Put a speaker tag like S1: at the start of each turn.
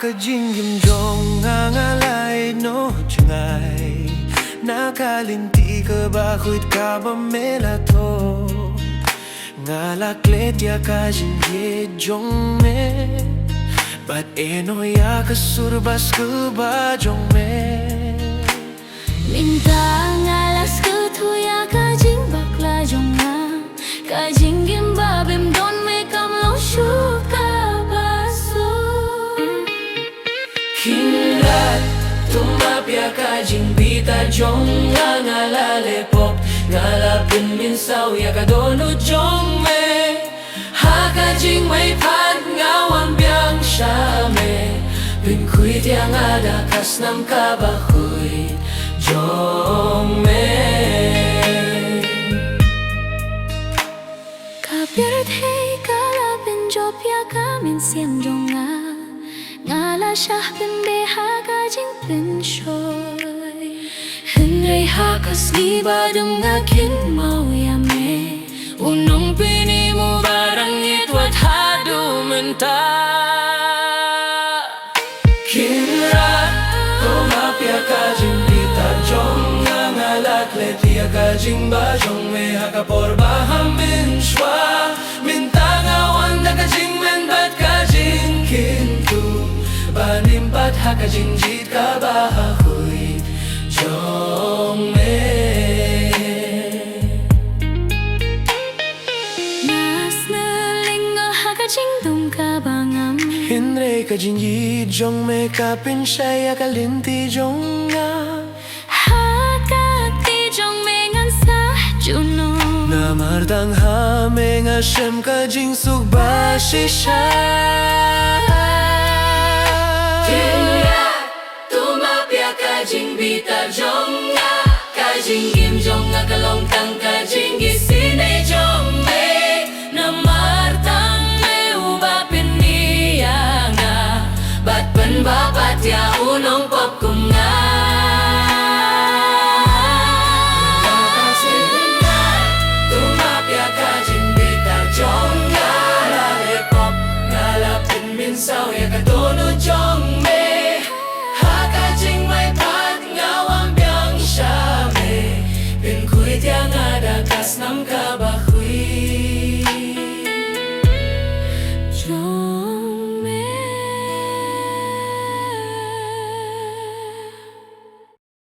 S1: ka jinggim jong ngangalay no jungay nakalinti ka bakuit ka bamelato ngalaklet ya ka jingye jong me bat eno ya ka surbas ka ba jong me
S2: minta ngalas ka tuya ka jing bakla jong nga ka jinggim babim don me kam lo shuka
S1: Hinlat, tumapya ka jingbita jong nga ngalalepok ngalapin minsaw ya ka dono jong me haka jing may pad ngawan biyang syame pinkuit yang ada kas nam kabakuy jong me
S2: kapirat hey kalapin jopya kamin siang jong nga ngala syah pembeha kajing penshoy Henry hakas ni badum ngakin mau yame
S1: unong pini mo barang itwat hadu menta Kinrat kumapya kajing pita jong ngalat letia kajing bajong me hakapor bahamin shwa minta ngawan da kajing men bat kajing kintu Banimpat haka jingjit ka bahakuy jong me
S2: Nas nalinga haka jingdum ka bangam
S1: Hinre ka jingjit jong me kapin siya kalinti jong nga
S2: haka ti jong mengan sa juno
S1: Namardang hame nga shem ka jing sugba shisha
S2: Jingbita jong nga, kajing gim jong nga kalong tang kajing